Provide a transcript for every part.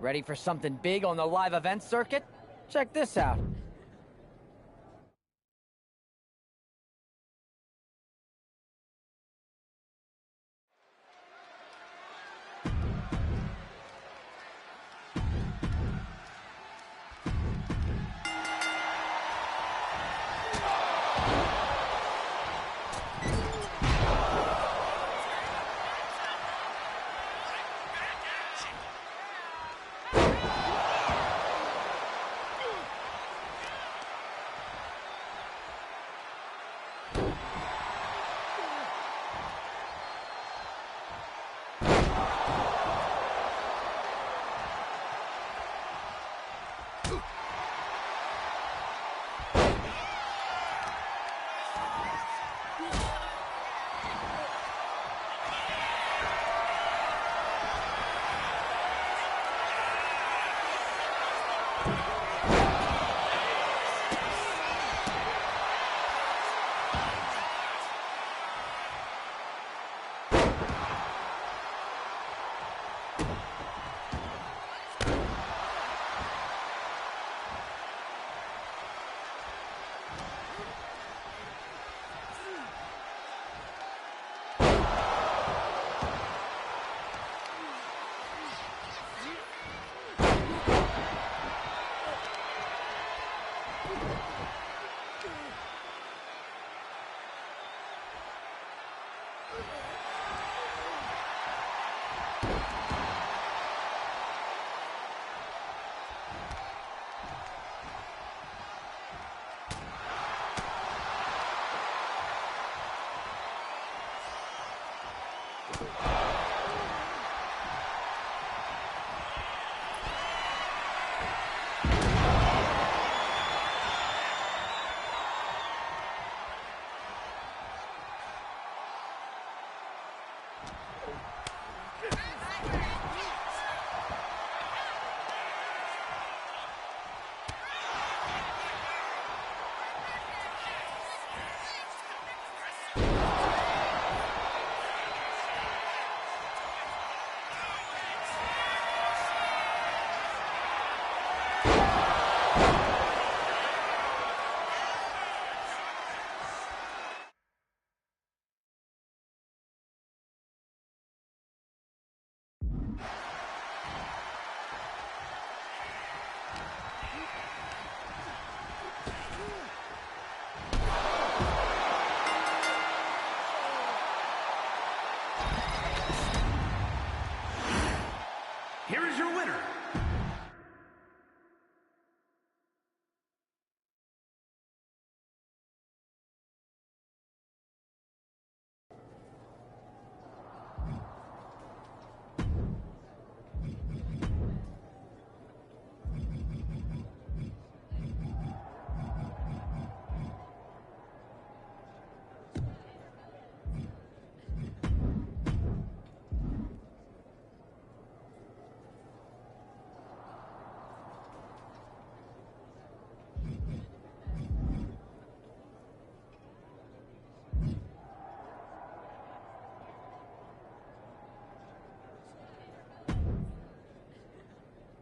Ready for something big on the live event circuit? Check this out. Here is your winner.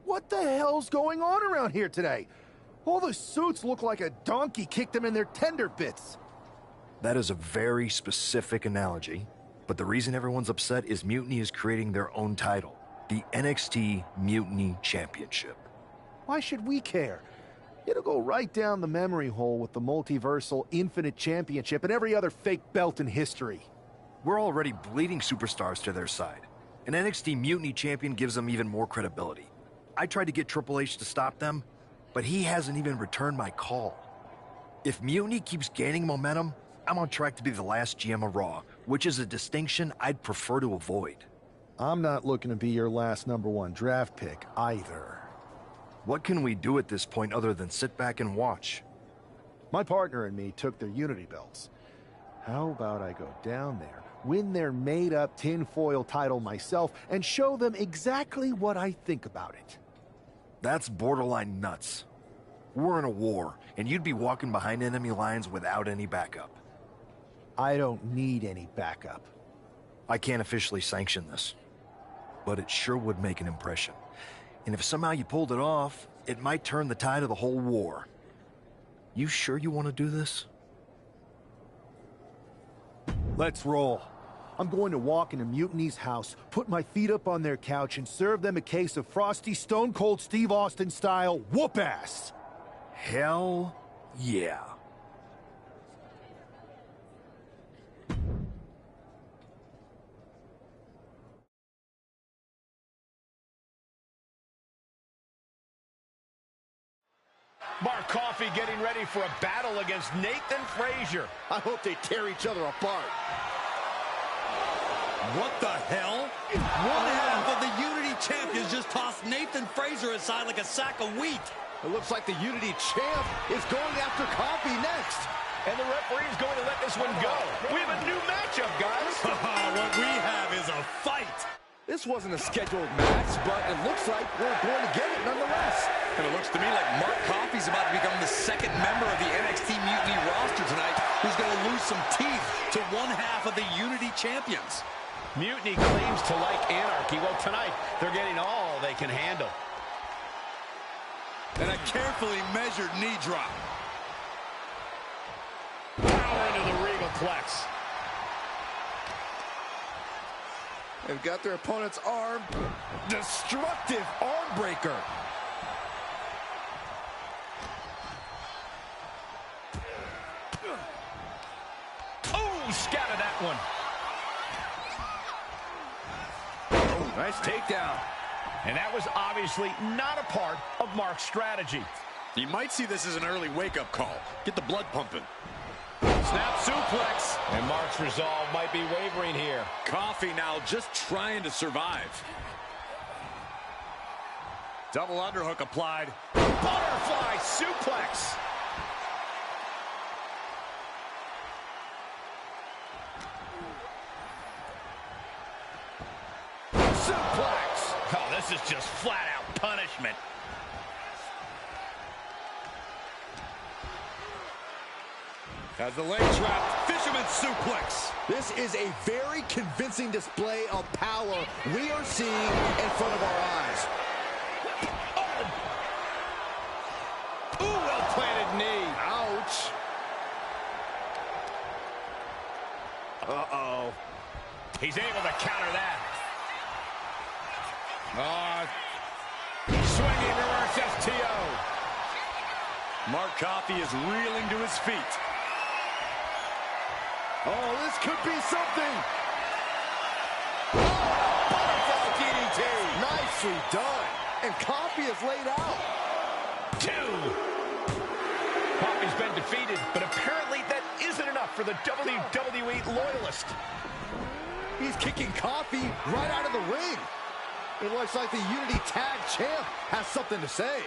What the hell's going on around here today? All the suits look like a donkey kicked them in their tender bits. That is a very specific analogy, but the reason everyone's upset is Mutiny is creating their own title, the NXT Mutiny Championship. Why should we care? It'll go right down the memory hole with the Multiversal Infinite Championship and every other fake belt in history. We're already bleeding superstars to their side. An NXT Mutiny Champion gives them even more credibility. I tried to get Triple H to stop them, but he hasn't even returned my call. If Mutiny keeps gaining momentum, I'm on track to be the last GM of Raw, which is a distinction I'd prefer to avoid. I'm not looking to be your last #1 draft pick either. What can we do at this point other than sit back and watch? My partner and me took their Unity belts. How about I go down there, win their made-up tinfoil title myself, and show them exactly what I think about it? That's borderline nuts. We're in a war, and you'd be walking behind enemy lines without any backup. I don't need any backup. I can't officially sanction this, but it sure would make an impression. And if somehow you pulled it off, it might turn the tide of the whole war. You sure you want to do this? Let's roll. I'm going to walk into Mutiny's house, put my feet up on their couch, and serve them a case of frosty Stone Cold Steve Austin style whoop-ass. Hell yeah. Mark Coffey getting ready for a battle against Nathan Frazier. I hope they tear each other apart. What the hell? One half of the Unity champions just tossed Nathan Frazier aside like a sack of wheat. It looks like the Unity champ is going after Coffey next. And the referee is going to let this one go. We have a new matchup, guys. What we have is a fight. This wasn't a scheduled match, but it looks like we're going to get it nonetheless. And it looks to me like Mark Coffey's about to become the second member of the NXT Mutiny roster tonight who's going to lose some teeth to one half of the Unity champions. Mutiny claims to like anarchy. Well, tonight, they're getting all they can handle. And a carefully measured knee drop. Power into the regal plex. They've got their opponent's arm. Destructive arm breaker. Oh, scattered that one. Oh, nice takedown. And that was obviously not a part of Mark's strategy. You might see this as an early wake-up call. Get the blood pumping. Snap suplex. And Mark's resolve might be wavering here. Coffey now just trying to survive. Double underhook applied. Butterfly suplex. Suplex. Oh, this is just flat-out punishment. Has the leg trap. Fisherman suplex. This is a very convincing display of power we are seeing in front of our eyes. Ooh, well-planted knee. Ouch. Uh-oh. He's able to counter that. Swinging reverse STO. Mark Coffey is reeling to his feet. Oh, this could be something. Butterfly DDT. Nicely done. And Coffey is laid out. 2. Coffey's been defeated, but apparently that isn't enough for the WWE loyalist. He's kicking Coffey right out of the ring. It looks like the Unity Tag Champ has something to say.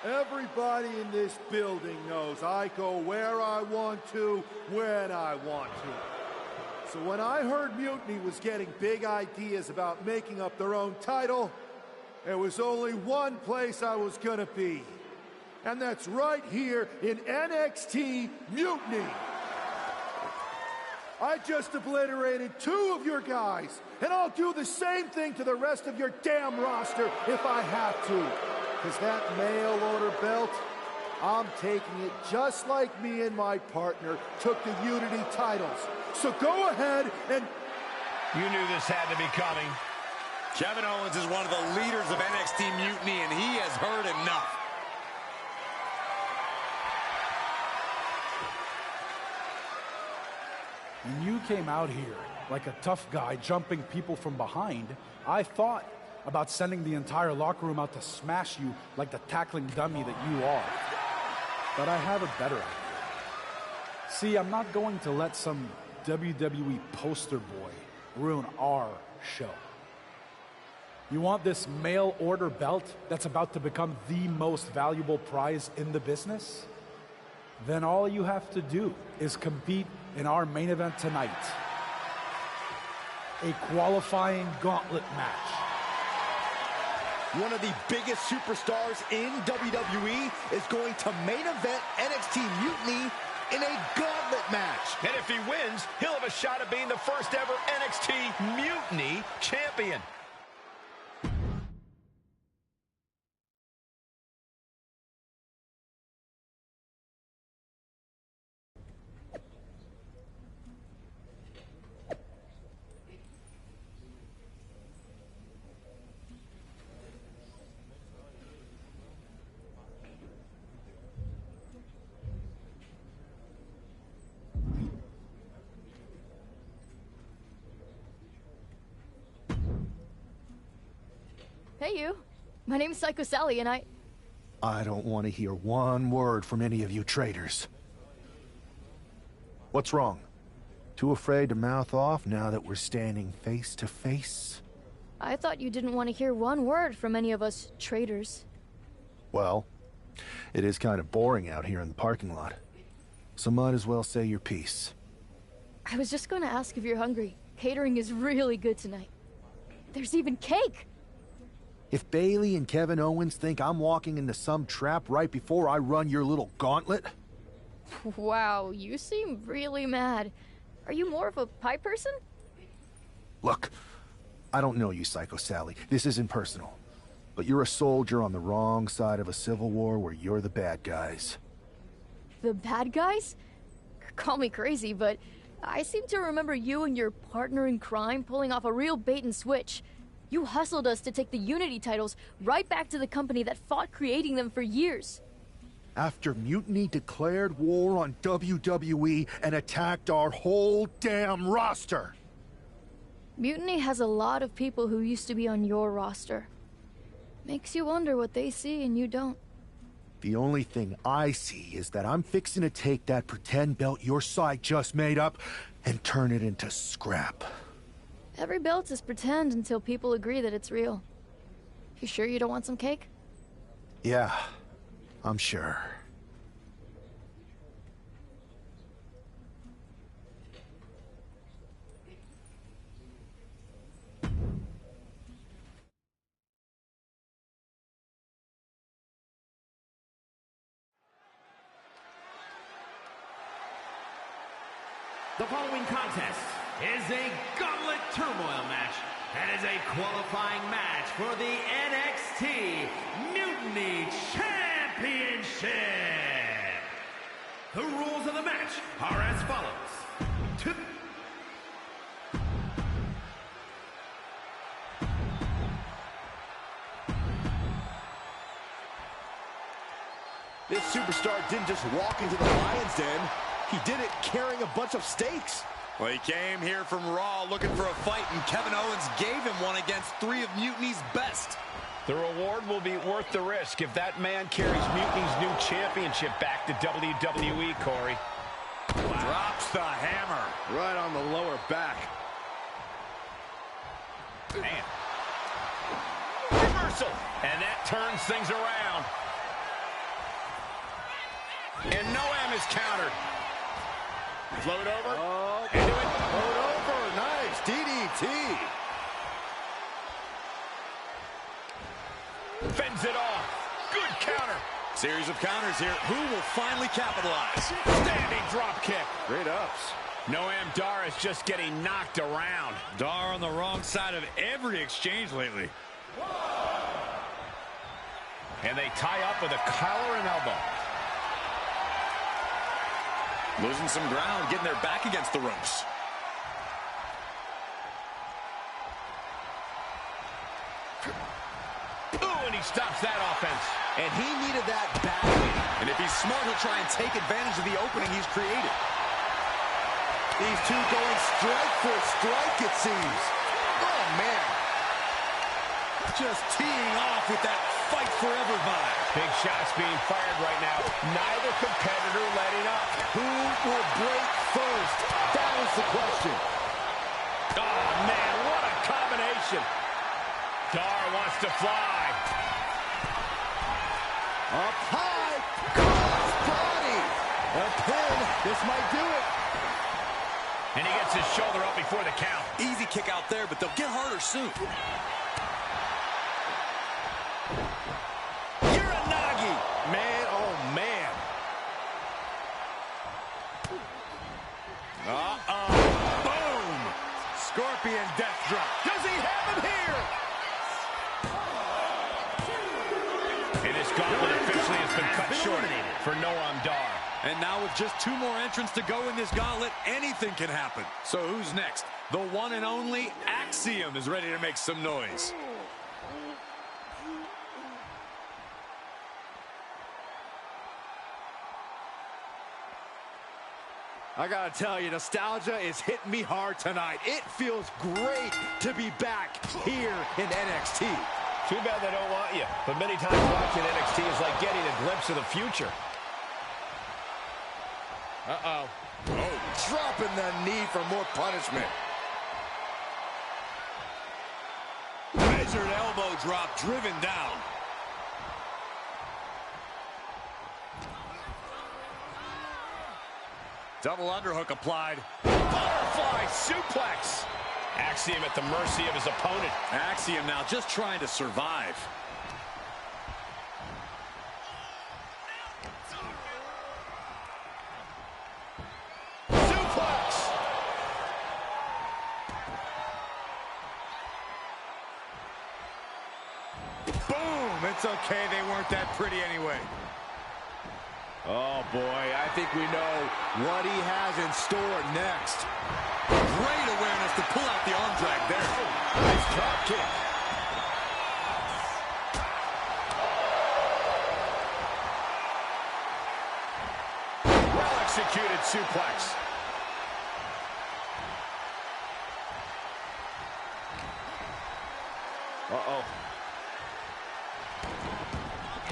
Everybody in this building knows I go where I want to, when I want to. So when I heard Mutiny was getting big ideas about making up their own title, there was only one place I was gonna be. And that's right here in NXT Mutiny. I just obliterated 2 of your guys, and I'll do the same thing to the rest of your damn roster if I have to. Because that mail order belt, I'm taking it just like me and my partner took the Unity titles. So go ahead and... You knew this had to be coming. Kevin Owens is one of the leaders of NXT Mutiny, and he has heard enough. When you came out here like a tough guy jumping people from behind, I thought about sending the entire locker room out to smash you like the tackling dummy that you are. But I have a better idea. See, I'm not going to let some WWE poster boy ruin our show. You want this mail order belt that's about to become the most valuable prize in the business? Then all you have to do is compete in our main event tonight. A qualifying gauntlet match. One of the biggest superstars in WWE is going to main event NXT Mutiny in a gauntlet match. And if he wins, he'll have a shot at being the first ever NXT Mutiny champion. Hey, you. My name's Psycho Sally, and I don't want to hear one word from any of you traitors. What's wrong? Too afraid to mouth off now that we're standing face to face? I thought you didn't want to hear one word from any of us traitors. Well, it is kind of boring out here in the parking lot. So might as well say your piece. I was just going to ask if you're hungry. Catering is really good tonight. There's even cake! If Bailey and Kevin Owens think I'm walking into some trap right before I run your little gauntlet... Wow, you seem really mad. Are you more of a pie person? Look, I don't know you, Psycho Sally. This isn't personal. But you're a soldier on the wrong side of a civil war where you're the bad guys. The bad guys? Call me crazy, but I seem to remember you and your partner in crime pulling off a real bait and switch. You hustled us to take the Unity titles right back to the company that fought creating them for years. After Mutiny declared war on WWE and attacked our whole damn roster. Mutiny has a lot of people who used to be on your roster. Makes you wonder what they see and you don't. The only thing I see is that I'm fixing to take that pretend belt your side just made up and turn it into scrap. Every belt is pretend until people agree that it's real. You sure you don't want some cake? Yeah, I'm sure. The following contest is a Gauntlet Turmoil match and is a qualifying match for the NXT Mutiny Championship. The rules of the match are as follows. This superstar didn't just walk into the Lion's Den. He did it carrying a bunch of stakes. Well, he came here from Raw looking for a fight, and Kevin Owens gave him one against 3 of Mutiny's best. The reward will be worth the risk if that man carries Mutiny's new championship back to WWE, Corey. Wow. Drops the hammer. Right on the lower back. Man. Reversal. And that turns things around. And Noam is countered. Float over. Oh, into it. Float over. Nice. DDT. Fends it off. Good counter. Series of counters here. Who will finally capitalize? Standing drop kick. Great ups. Noam Dar is just getting knocked around. Dar on the wrong side of every exchange lately. And they tie up with a collar and elbow. Losing some ground, getting their back against the ropes. Ooh, and he stops that offense. And he needed that badly. And if he's smart, he'll try and take advantage of the opening he's created. These two going strike for strike, it seems. Oh, man. Just teeing off with that fight forever vibe. Big shots being fired right now. Neither competitor letting up. Who will break first? That was the question. Oh, man, what a combination. Dar wants to fly. Up high. Cross body. A pin. This might do it. And he gets his shoulder up before the count. Easy kick out there, but they'll get harder soon. Uranagi. Man, oh, man. Uh-oh. Boom. Scorpion death drop. Does he have him here? And this gauntlet officially has been cut short for Noam Dar. And now with just 2 more entrants to go in this gauntlet, anything can happen. So who's next? The one and only Axiom is ready to make some noise. I gotta tell you, nostalgia is hitting me hard tonight. It feels great to be back here in NXT. Too bad they don't want you. But many times watching NXT is like getting a glimpse of the future. Uh-oh. Oh, dropping the knee for more punishment. Measured elbow drop, driven down. Double underhook applied. Butterfly suplex. Axiom at the mercy of his opponent. Axiom now just trying to survive. Suplex. Boom! It's okay, they weren't that pretty anyway. Oh boy, I think we know what he has in store next. Great awareness to pull out the arm drag there. Nice drop kick. Well executed suplex. Uh-oh.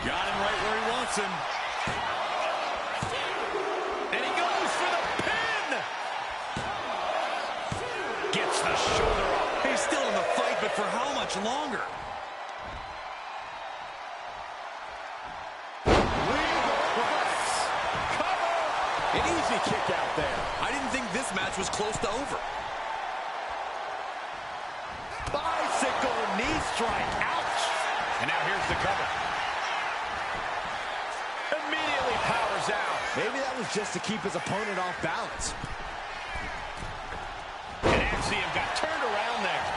Got him right where he wants him. And he goes for the pin. Gets the shoulder up. He's still in the fight, but for how much longer? Cover. An easy kick out there. I didn't think this match was close to over. Bicycle knee strike. Ouch! And now here's the cover. Immediately powers out. Maybe that was just to keep his opponent off balance. And Axiom got turned around there.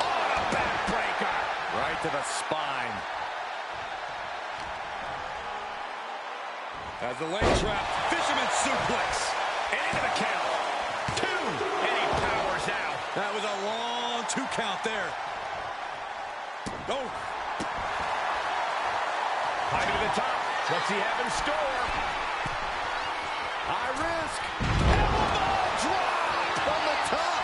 Oh, a backbreaker. Right to the spine. As the leg trap, fisherman suplex. And into the count. 2. And he powers out. That was a long 2 count there. Oh. High to the top. What's he have in store? High risk. Elbow drop from the top.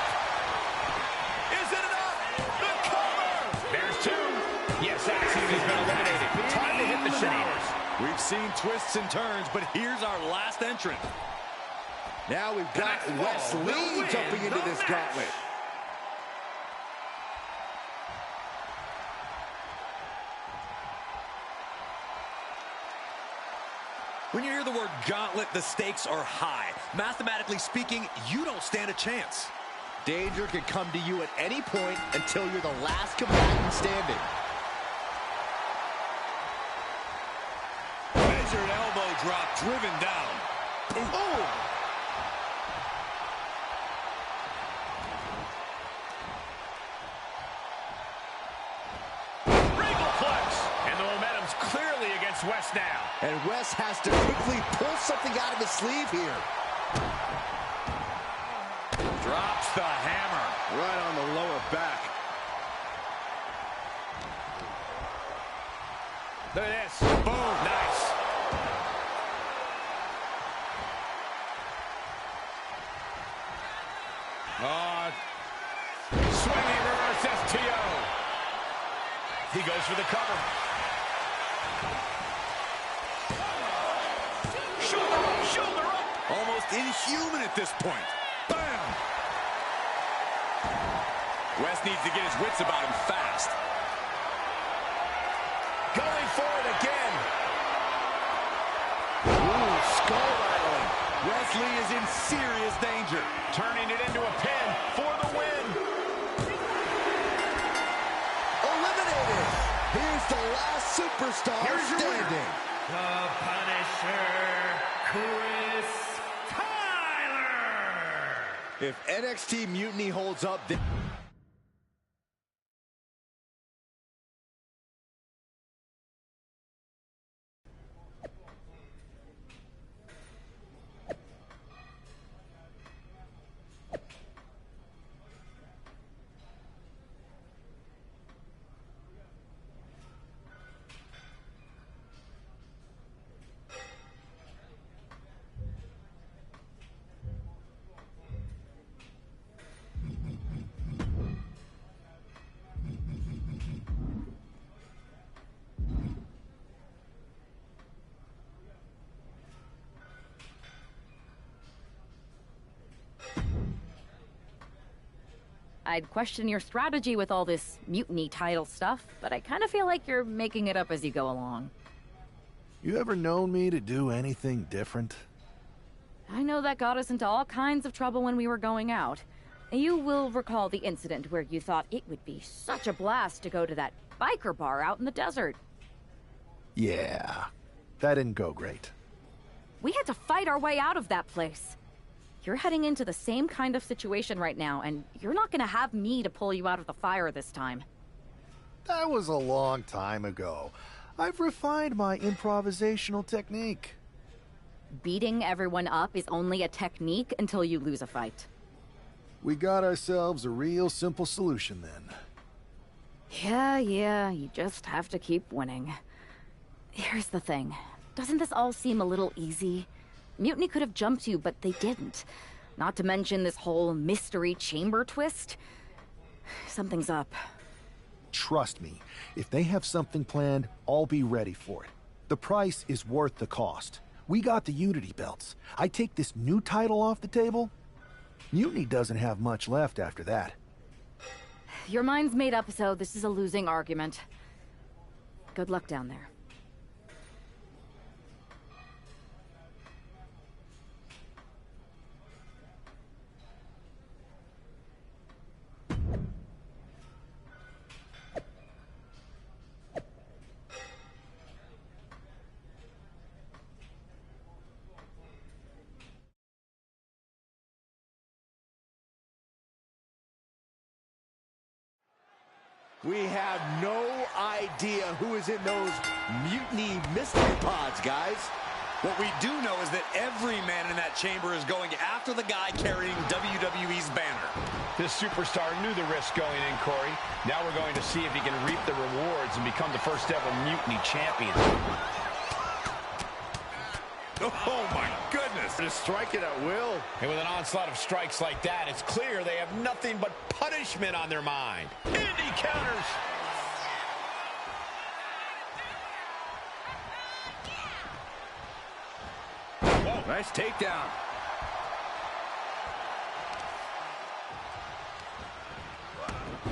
Is it enough? The cover. There's 2. Yes, Axiom has been eliminated. Time to hit the showers. We've seen twists and turns, but here's our last entrant. Now we've got Wes Lee jumping into this gauntlet. When you hear the word gauntlet, the stakes are high. Mathematically speaking, you don't stand a chance. Danger can come to you at any point until you're the last combatant standing. Measured elbow drop, driven down. Ooh. And the momentum's clearly against Wes now. And Wes has to quickly pull something out of his sleeve here. Drops the hammer. Right on the lower back. Look at this. Boom. Nice. Swinging reverse STO. He goes for the cover. Shoulder up. Almost inhuman at this point. Bam! Wes needs to get his wits about him fast. Going for it again. Ooh, skull rattling. Wes Lee is in serious danger. Turning it into a pin for the win. Eliminated. Here's the last superstar standing. The Punisher, Chris Tyler. If NXT Mutiny holds up, I'd question your strategy with all this mutiny title stuff, but I kind of feel like you're making it up as you go along. You ever known me to do anything different? I know that got us into all kinds of trouble when we were going out. You will recall the incident where you thought it would be such a blast to go to that biker bar out in the desert. Yeah, that didn't go great. We had to fight our way out of that place. You're heading into the same kind of situation right now, and you're not gonna have me to pull you out of the fire this time. That was a long time ago. I've refined my improvisational technique. Beating everyone up is only a technique until you lose a fight. We got ourselves a real simple solution then. Yeah, you just have to keep winning. Here's the thing. Doesn't this all seem a little easy? Mutiny could have jumped you, but they didn't. Not to mention this whole mystery chamber twist. Something's up. Trust me, if they have something planned, I'll be ready for it. The price is worth the cost. We got the Unity belts. I take this new title off the table, Mutiny doesn't have much left after that. Your mind's made up, so this is a losing argument. Good luck down there. We have no idea who is in those mutiny mystery pods, guys. What we do know is that every man in that chamber is going after the guy carrying WWE's banner. This superstar knew the risk going in, Corey. Now we're going to see if he can reap the rewards and become the first ever Mutiny champion. Oh, my goodness. Just strike it at will. And with an onslaught of strikes like that, it's clear they have nothing but punishment on their mind. Indy counters. Whoa, nice takedown.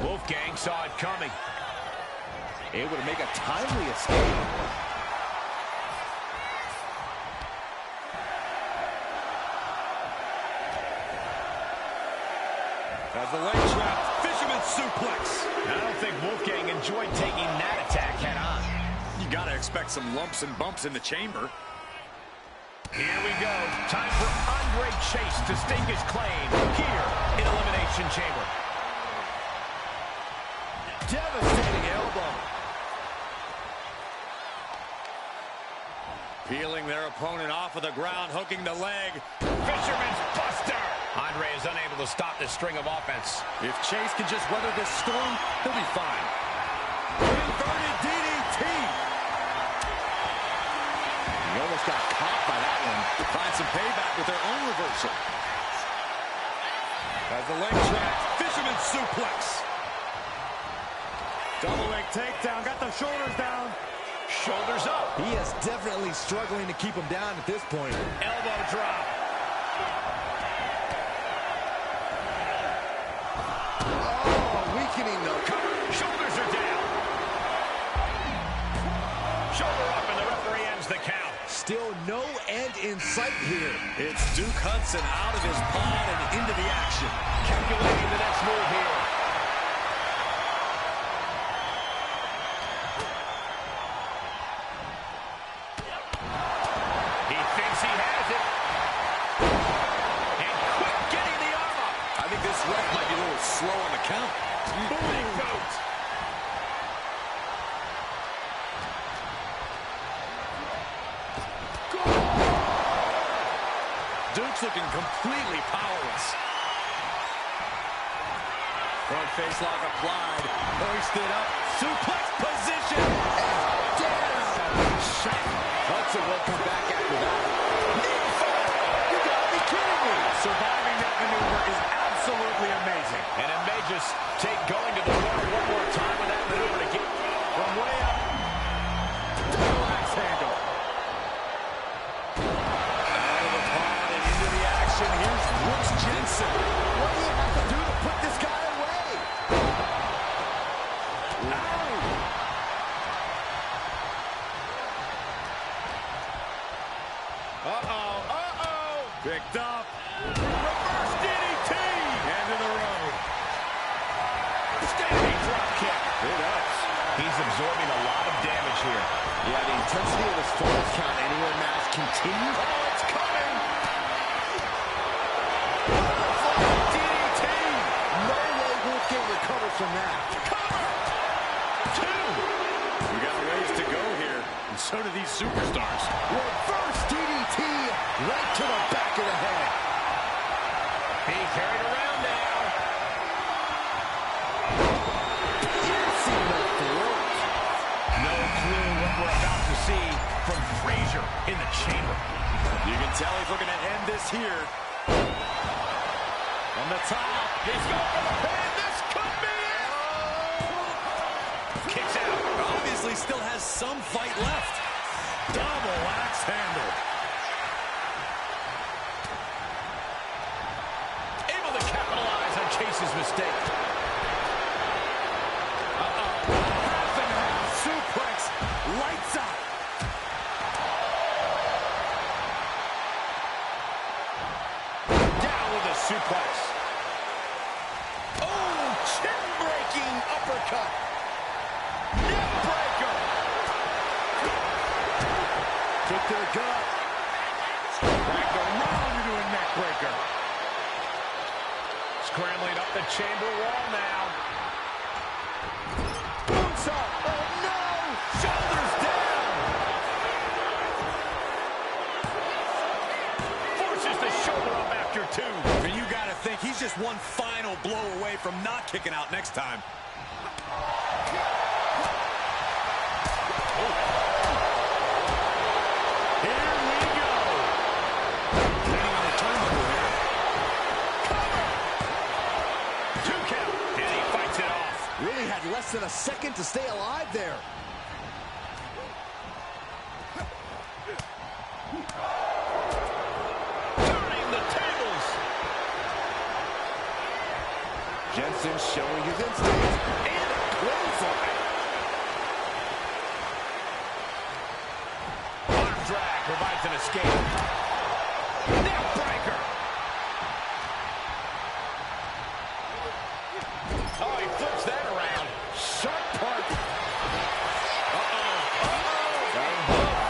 Wolfgang saw it coming. Able to make a timely escape. As the leg trap, fisherman suplex. I don't think Wolfgang enjoyed taking that attack head on. You gotta expect some lumps and bumps in the chamber. Here we go. Time for Andre Chase to stake his claim here in Elimination Chamber. Devastating elbow. Peeling their opponent off of the ground, hooking the leg. Fisherman's buster. Andre is unable to stop this string of offense. If Chase can just weather this storm, he'll be fine. Inverted DDT. He almost got caught by that one. Find some payback with their own reversal. As the leg trap, fisherman suplex. Double leg takedown, got the shoulders down. Shoulders up. He is definitely struggling to keep him down at this point. Elbow drop. Weakening the cover. Shoulders are down. Shoulder up, and the referee ends the count. Still no end in sight here. It's Duke Hudson out of his pod and into the action. Calculating the next move here. He thinks he has it. And quick getting the arm up. I think this ref might be a little slow on the count. Big boot. Duke's looking completely powerless. Front face lock applied. Hoisted up. Suplex position. And down. Shot. Hudson will come back after that. Knee fall. You gotta be kidding me. Surviving that maneuver is absolutely amazing. And it may just take going to the water one more time with that maneuver to get from way up. Double axe handle. Out of the pod and into the action. Here's Brooks Jensen. What do you have to do to put this guy away? Oh, it's coming. DDT. No way Wolfgang recovers from that. Cover. 2. We got a ways to go here, and so do these superstars. Reverse DDT right to the back of the head. Being carried around now. Piercing the throat. No clue what we're about to see from Frazier in the chamber. You can tell he's looking to end this here. From the top, he's going for the pin. This could be it. Kicks out. Obviously still has some fight left. Double axe handle. Able to capitalize on Chase's mistake. Half and half suplex. Lights out. Down with a suplex. Oh, chin-breaking uppercut. Neck breaker. Kick to the gut. Back around into a neck breaker. Scrambling up the chamber wall now. Moonsault. Oh no! Shoulders down. Forces the shoulder up after 2. And you gotta think he's just one final blow away from not kicking out next time. Here we go. Leaning on the turnbuckle here. Cover. 2 count. And he fights it off. Really had less than a second to stay alive there. Turning the tables. Jensen showing his instincts. And a clothesline. Arm drag provides an escape. Neck breaker. Oh, he flips that around. Sharp part.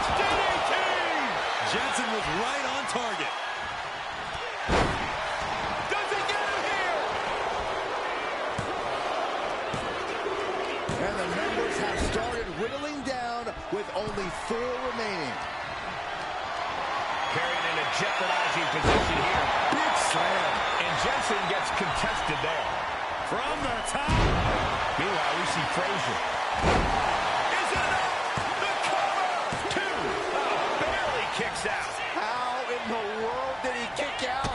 DDT! Jensen was right on target. Does he get him here? And the members have started whittling down with only 4 remaining. Carried in a jeopardizing position here. Big slam. And Jensen gets contested there. From the top. Meanwhile, we see Frazier. Is it enough? The cover! 2. Oh, barely kicks out. How in the world did he kick out?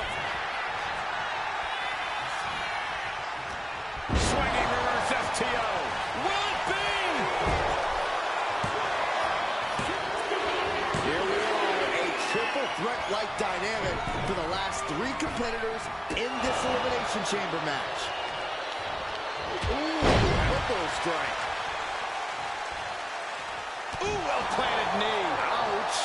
Swinging reverse FTO. Will it be? Here we are, a triple threat-like dynamic for the last 3 competitors in this Elimination Chamber match. Ooh, elbow strike. Ooh, well-planted knee. Ouch.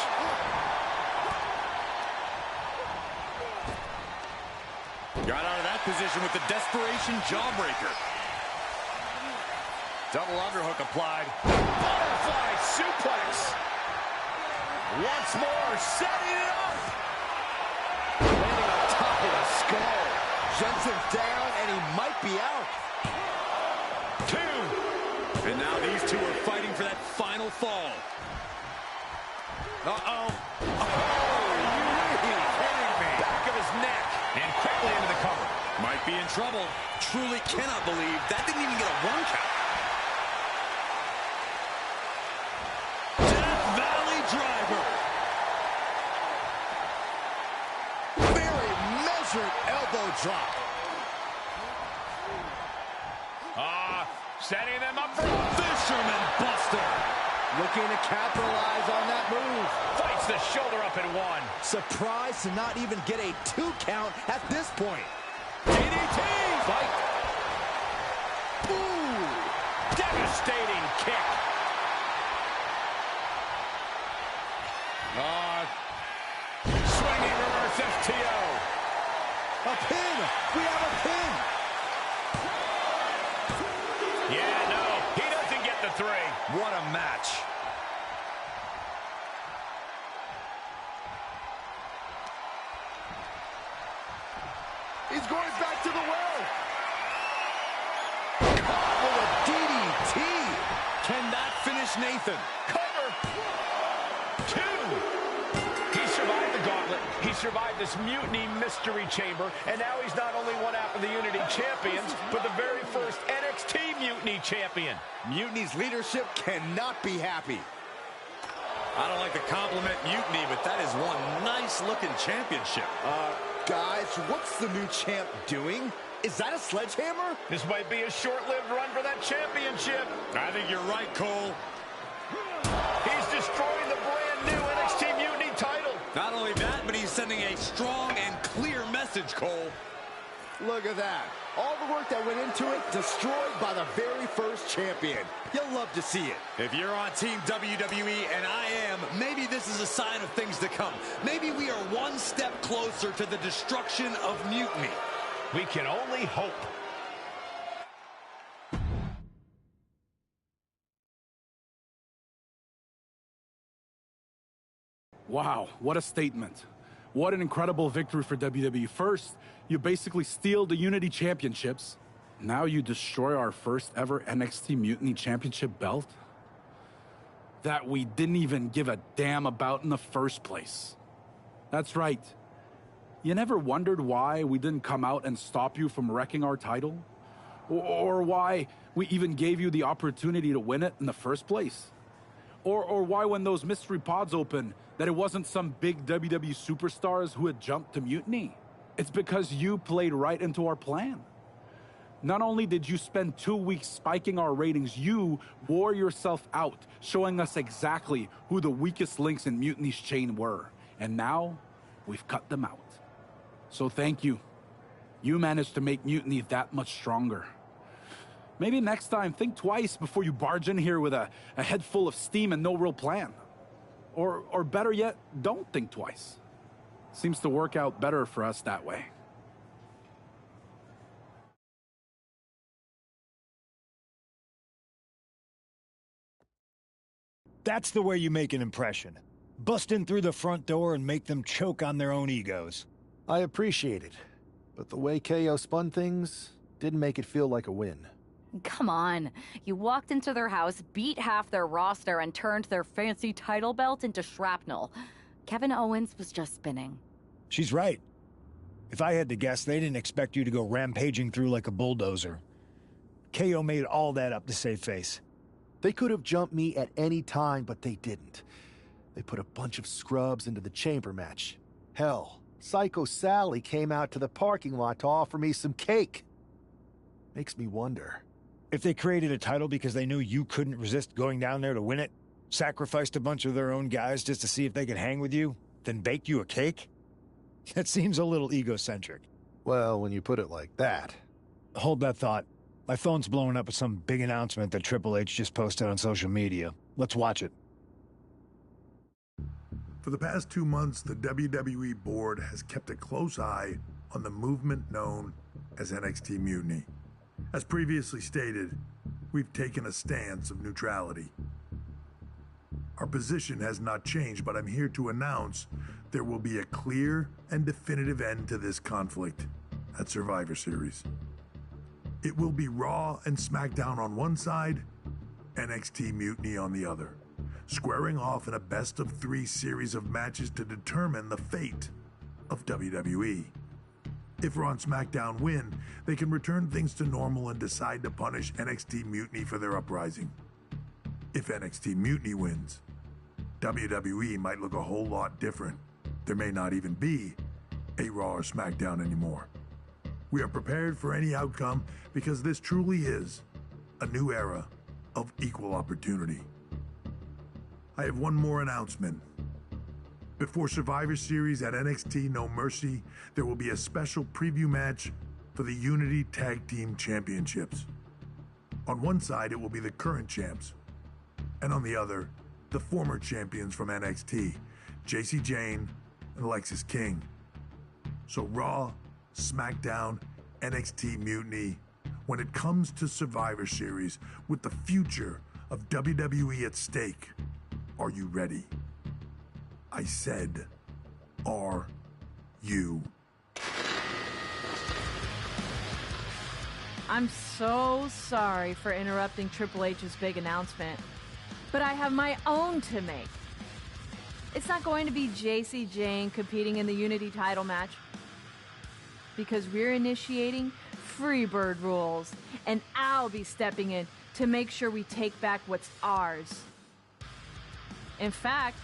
Got out of that position with the desperation jawbreaker. Double underhook applied. Butterfly suplex. Once more, setting it up. Landing on top of the skull. Jensen's down, and he might be out. 2. And now these two are fighting for that final fall. Uh-oh. Oh, you kidding me? Back of his neck. And quickly into the cover. Might be in trouble. Truly cannot believe that didn't even get a 1 count. Death Valley Driver. Very measured elbow drop. Setting them up for a Fisherman Buster. Looking to capitalize on that move. Fights the shoulder up at 1. Surprised to not even get a 2 count at this point. DDT! Fight. Ooh! Devastating kick. Swinging reverse FTO. A pin. We have a pin. Yeah, no, he doesn't get the 3. What a match. He's going back to the well. Caught with a DDT. Can that finish Nathan? Cover. 2. He survived the gauntlet. He survived this Mutiny Mystery Chamber. And now he's not only one half of the Unity Champions, but the very first NXT Mutiny Champion. Mutiny's leadership cannot be happy. I don't like to compliment Mutiny, but that is one nice-looking championship. Guys, what's the new champ doing? Is that a sledgehammer? This might be a short-lived run for that championship. I think you're right, Cole. He's destroying the brand new NXT Mutiny title. Not only that, but he's sending a strong and clear message, Cole. Look at that. All the work that went into it, destroyed by the very first champion. You'll love to see it. If you're on Team WWE, and I am, maybe this is a sign of things to come. Maybe we are one step closer to the destruction of Mutiny. We can only hope. Wow, what a statement. What an incredible victory for WWE. First, you basically steal the Unity Championships. Now you destroy our first ever NXT Mutiny Championship belt that we didn't even give a damn about in the first place. That's right. You never wondered why we didn't come out and stop you from wrecking our title? Or why we even gave you the opportunity to win it in the first place? Or why when those mystery pods opened, that it wasn't some big WWE superstars who had jumped to Mutiny? It's because you played right into our plan. Not only did you spend 2 weeks spiking our ratings, you wore yourself out, showing us exactly who the weakest links in Mutiny's chain were. And now, we've cut them out. So thank you. You managed to make Mutiny that much stronger. Maybe next time, think twice before you barge in here with a head full of steam and no real plan. Or better yet, don't think twice. Seems to work out better for us that way. That's the way you make an impression. Bust in through the front door and make them choke on their own egos. I appreciate it, but the way KO spun things didn't make it feel like a win. Come on. You walked into their house, beat half their roster, and turned their fancy title belt into shrapnel. Kevin Owens was just spinning. She's right. If I had to guess, they didn't expect you to go rampaging through like a bulldozer. KO made all that up to save face. They could have jumped me at any time, but they didn't. They put a bunch of scrubs into the chamber match. Hell, Psycho Sally came out to the parking lot to offer me some cake. Makes me wonder. If they created a title because they knew you couldn't resist going down there to win it, sacrificed a bunch of their own guys just to see if they could hang with you, then baked you a cake? That seems a little egocentric. Well, when you put it like that. Hold that thought. My phone's blowing up with some big announcement that Triple H just posted on social media. Let's watch it. For the past 2 months, the WWE board has kept a close eye on the movement known as NXT Mutiny. As previously stated, we've taken a stance of neutrality. Our position has not changed, but I'm here to announce there will be a clear and definitive end to this conflict at Survivor Series. It will be Raw and SmackDown on one side, NXT Mutiny on the other, squaring off in a best-of-3 series of matches to determine the fate of WWE. If Raw and SmackDown win, they can return things to normal and decide to punish NXT Mutiny for their uprising. If NXT Mutiny wins, WWE might look a whole lot different. There may not even be a Raw or SmackDown anymore. We are prepared for any outcome because this truly is a new era of equal opportunity. I have one more announcement. Before Survivor Series at NXT No Mercy, there will be a special preview match for the Unity Tag Team Championships. On one side, it will be the current champs, and on the other, the former champions from NXT, JC Jane and Alexis King. So Raw, SmackDown, NXT Mutiny, when it comes to Survivor Series, with the future of WWE at stake, are you ready? I said, are you? I'm so sorry for interrupting Triple H's big announcement, but I have my own to make. It's not going to be JC Jane competing in the Unity title match, because we're initiating Freebird rules, and I'll be stepping in to make sure we take back what's ours. In fact,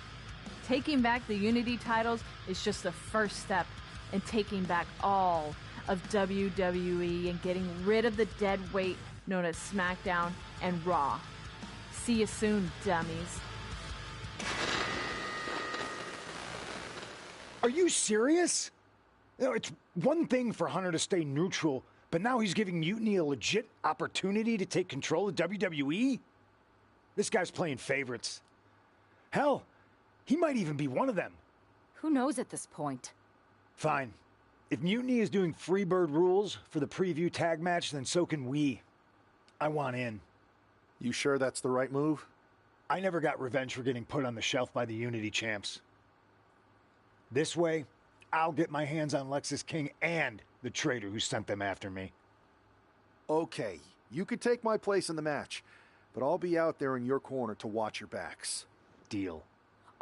taking back the Unity titles is just the first step in taking back all of WWE and getting rid of the dead weight known as SmackDown and Raw. See you soon, dummies. Are you serious? You know, it's one thing for Hunter to stay neutral, but now he's giving Mutiny a legit opportunity to take control of WWE? This guy's playing favorites. Hell, he might even be one of them. Who knows at this point? Fine. If Mutiny is doing Freebird rules for the preview tag match, then so can we. I want in. You sure that's the right move? I never got revenge for getting put on the shelf by the Unity champs. This way, I'll get my hands on Lexis King and the traitor who sent them after me. Okay, you could take my place in the match, but I'll be out there in your corner to watch your backs. Deal.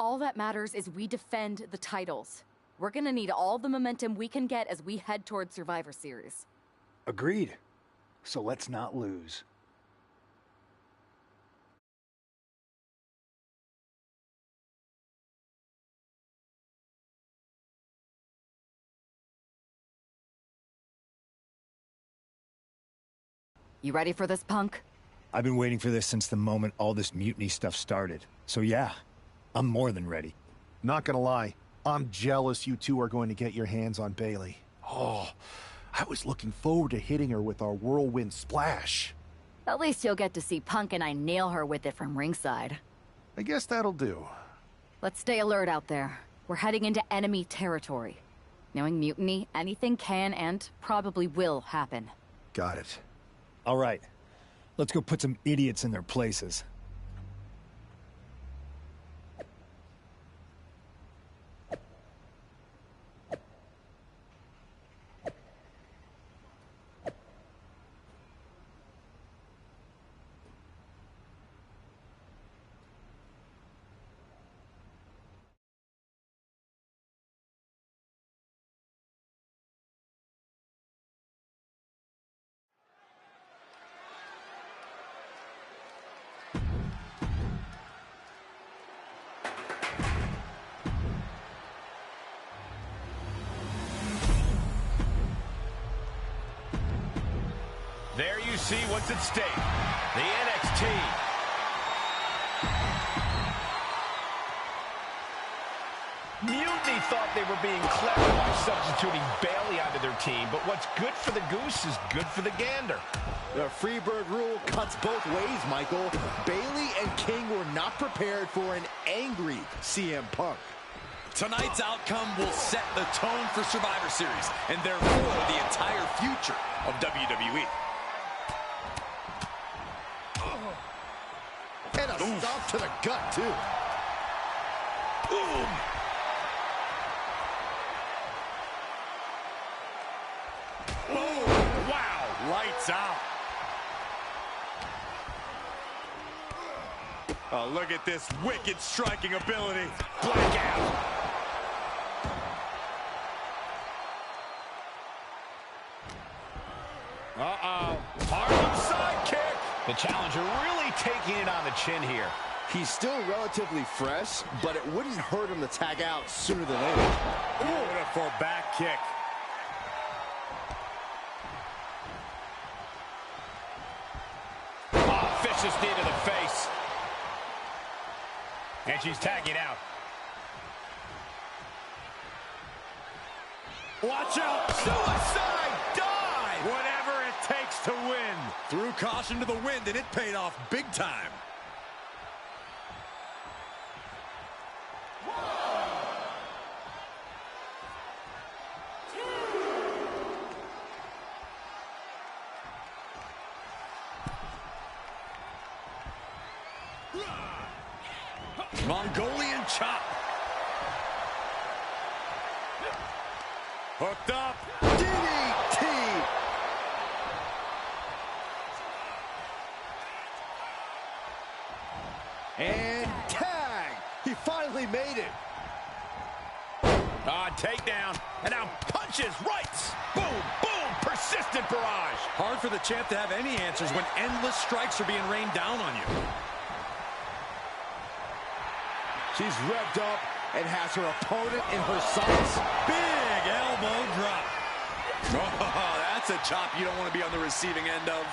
All that matters is we defend the titles. We're gonna need all the momentum we can get as we head toward Survivor Series. Agreed. So let's not lose. You ready for this, Punk? I've been waiting for this since the moment all this mutiny stuff started. So yeah, I'm more than ready. Not gonna lie, I'm jealous you two are going to get your hands on Bayley. Oh, I was looking forward to hitting her with our whirlwind splash. At least you'll get to see Punk and I nail her with it from ringside. I guess that'll do. Let's stay alert out there. We're heading into enemy territory. Knowing Mutiny, anything can and probably will happen. Got it. All right. Let's go put some idiots in their places. There you see what's at stake. The NXT. Mutiny thought they were being clever by substituting Bayley onto their team, but what's good for the goose is good for the gander. The Freebird rule cuts both ways, Michael. Bayley and King were not prepared for an angry CM Punk. Tonight's outcome will set the tone for Survivor Series, and therefore the entire future of WWE. And a stop to the gut, too. Boom. Oh, wow. Lights out. Oh, look at this wicked striking ability. Blackout. Uh-oh. Harlem sidekick. The challenger really taking it on the chin here. He's still relatively fresh, but it wouldn't hurt him to tag out sooner than later. Beautiful back kick. Oh, vicious knee to the face. And she's tagging out. Watch out. Suicide dive. Whatever it takes to win. Threw caution to the wind, and it paid off big time. Mongolian chop. Hooked up. DDT. And tag! He finally made it. Takedown, and now punches, rights, boom, boom, persistent barrage. Hard for the champ to have any answers when endless strikes are being rained down on you. She's revved up and has her opponent in her sights. Big elbow drop. Oh, that's a chop you don't want to be on the receiving end of.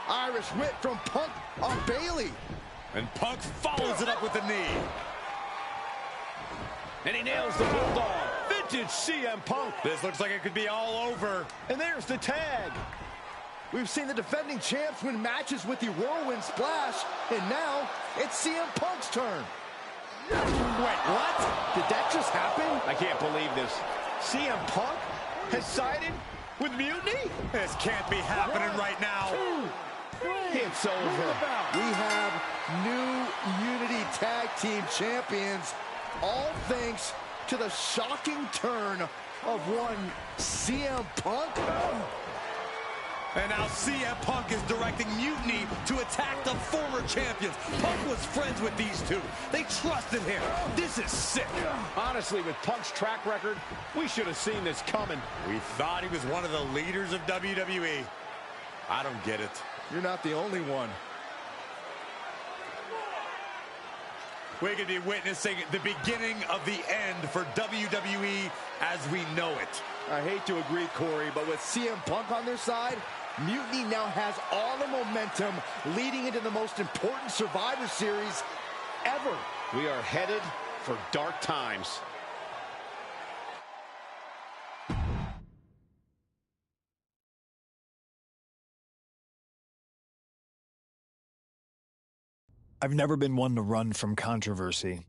Irish whip from Punk on Bayley. And Punk follows it up with the knee. And he nails the Bulldog. Vintage CM Punk. This looks like it could be all over. And there's the tag. We've seen the defending champs win matches with the Whirlwind Splash, and now it's CM Punk's turn. Wait, what? Did that just happen? I can't believe this. CM Punk has sided with Mutiny? This can't be happening right now. It's over. We have new Unity Tag Team Champions, all thanks to the shocking turn of one CM Punk. And now CM Punk is directing Mutiny to attack the former champions. Punk was friends with these two. They trusted him. This is sick. Honestly, with Punk's track record, we should have seen this coming. We thought he was one of the leaders of WWE. I don't get it. You're not the only one. We could be witnessing the beginning of the end for WWE as we know it. I hate to agree, Corey, but with CM Punk on their side, Mutiny now has all the momentum leading into the most important Survivor Series ever. We are headed for dark times. I've never been one to run from controversy.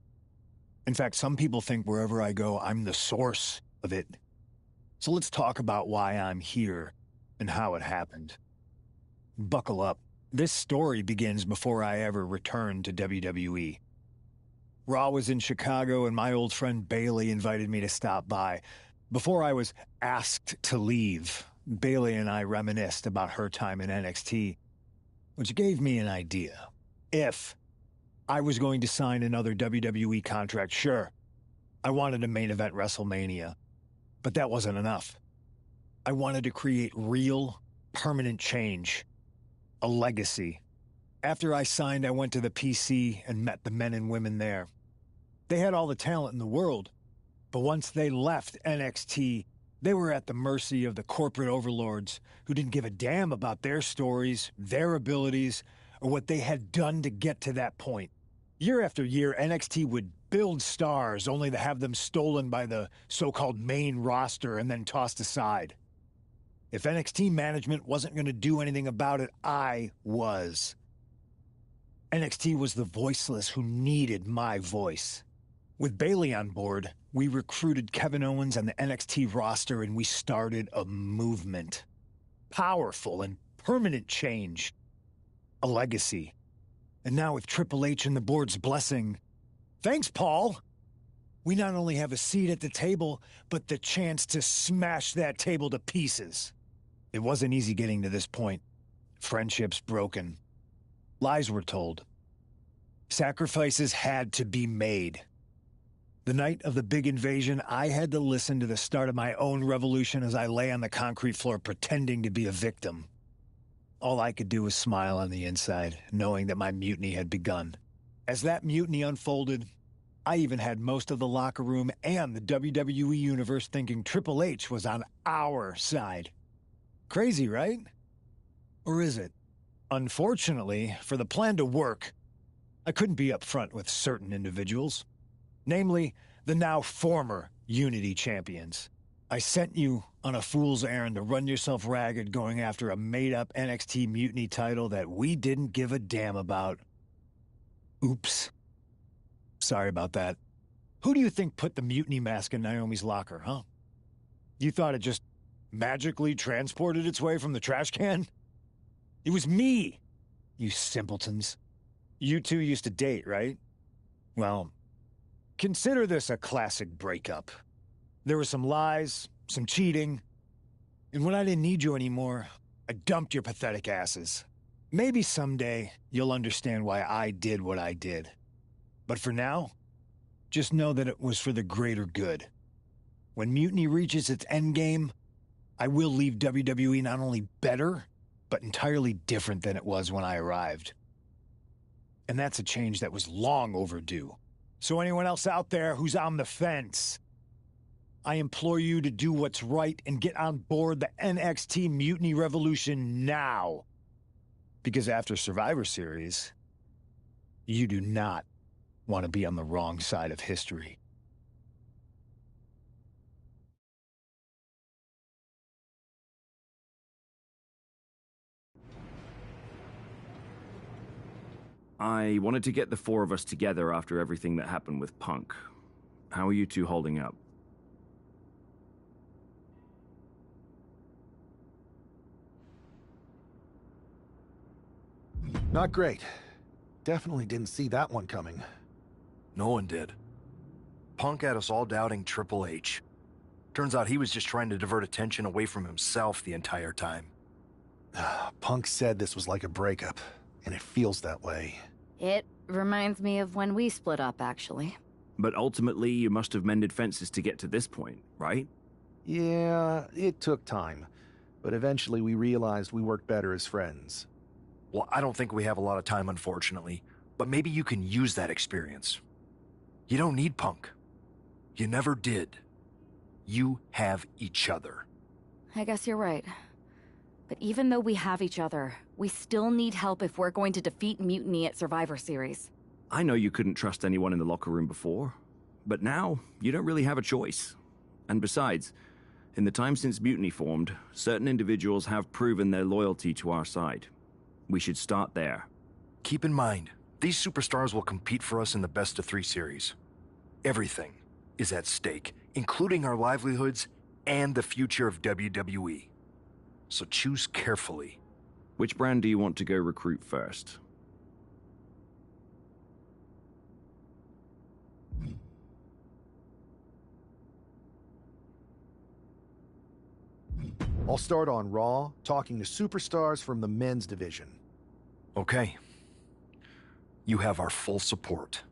In fact, some people think wherever I go, I'm the source of it. So let's talk about why I'm here and how it happened. Buckle up. This story begins before I ever returned to WWE. Raw was in Chicago and my old friend Bayley invited me to stop by. Before I was asked to leave, Bayley and I reminisced about her time in NXT, which gave me an idea. If I was going to sign another WWE contract, sure, I wanted to main event WrestleMania, but that wasn't enough. I wanted to create real, permanent change, a legacy. After I signed, I went to the PC and met the men and women there. They had all the talent in the world, but once they left NXT, they were at the mercy of the corporate overlords who didn't give a damn about their stories, their abilities, or what they had done to get to that point. Year after year, NXT would build stars only to have them stolen by the so-called main roster and then tossed aside. If NXT management wasn't going to do anything about it, I was. NXT was the voiceless who needed my voice. With Bayley on board, we recruited Kevin Owens and the NXT roster and we started a movement. Powerful and permanent change. A legacy. And now with Triple H and the board's blessing, thanks, Paul! We not only have a seat at the table, but the chance to smash that table to pieces. It wasn't easy getting to this point. Friendships broken. Lies were told. Sacrifices had to be made. The night of the big invasion, I had to listen to the start of my own revolution as I lay on the concrete floor pretending to be a victim. All I could do was smile on the inside, knowing that my mutiny had begun. As that mutiny unfolded, I even had most of the locker room and the WWE Universe thinking Triple H was on our side. Crazy, right? Or is it? Unfortunately, for the plan to work, I couldn't be upfront with certain individuals. Namely, the now former Unity champions. I sent you on a fool's errand to run yourself ragged going after a made-up NXT Mutiny title that we didn't give a damn about. Oops. Sorry about that. Who do you think put the Mutiny mask in Naomi's locker, huh? You thought it just magically transported its way from the trash can? It was me, you simpletons. You two used to date, right? Well, consider this a classic breakup. There were some lies, some cheating. And when I didn't need you anymore, I dumped your pathetic asses. Maybe someday you'll understand why I did what I did. But for now, just know that it was for the greater good. When Mutiny reaches its endgame, I will leave WWE not only better, but entirely different than it was when I arrived. And that's a change that was long overdue. So anyone else out there who's on the fence, I implore you to do what's right and get on board the NXT Mutiny Revolution now. Because after Survivor Series, you do not want to be on the wrong side of history. I wanted to get the four of us together after everything that happened with Punk. How are you two holding up? Not great. Definitely didn't see that one coming. No one did. Punk had us all doubting Triple H. Turns out he was just trying to divert attention away from himself the entire time. Punk said this was like a breakup, and it feels that way. It reminds me of when we split up, actually. But ultimately, you must have mended fences to get to this point, right? Yeah, it took time. But eventually we realized we worked better as friends. Well, I don't think we have a lot of time, unfortunately. But maybe you can use that experience. You don't need Punk. You never did. You have each other. I guess you're right. But even though we have each other, we still need help if we're going to defeat Mutiny at Survivor Series. I know you couldn't trust anyone in the locker room before, but now you don't really have a choice. And besides, in the time since Mutiny formed, certain individuals have proven their loyalty to our side. We should start there. Keep in mind, these superstars will compete for us in the best-of-3 series. Everything is at stake, including our livelihoods and the future of WWE. So choose carefully. Which brand do you want to go recruit first? I'll start on Raw, talking to superstars from the men's division. Okay. You have our full support.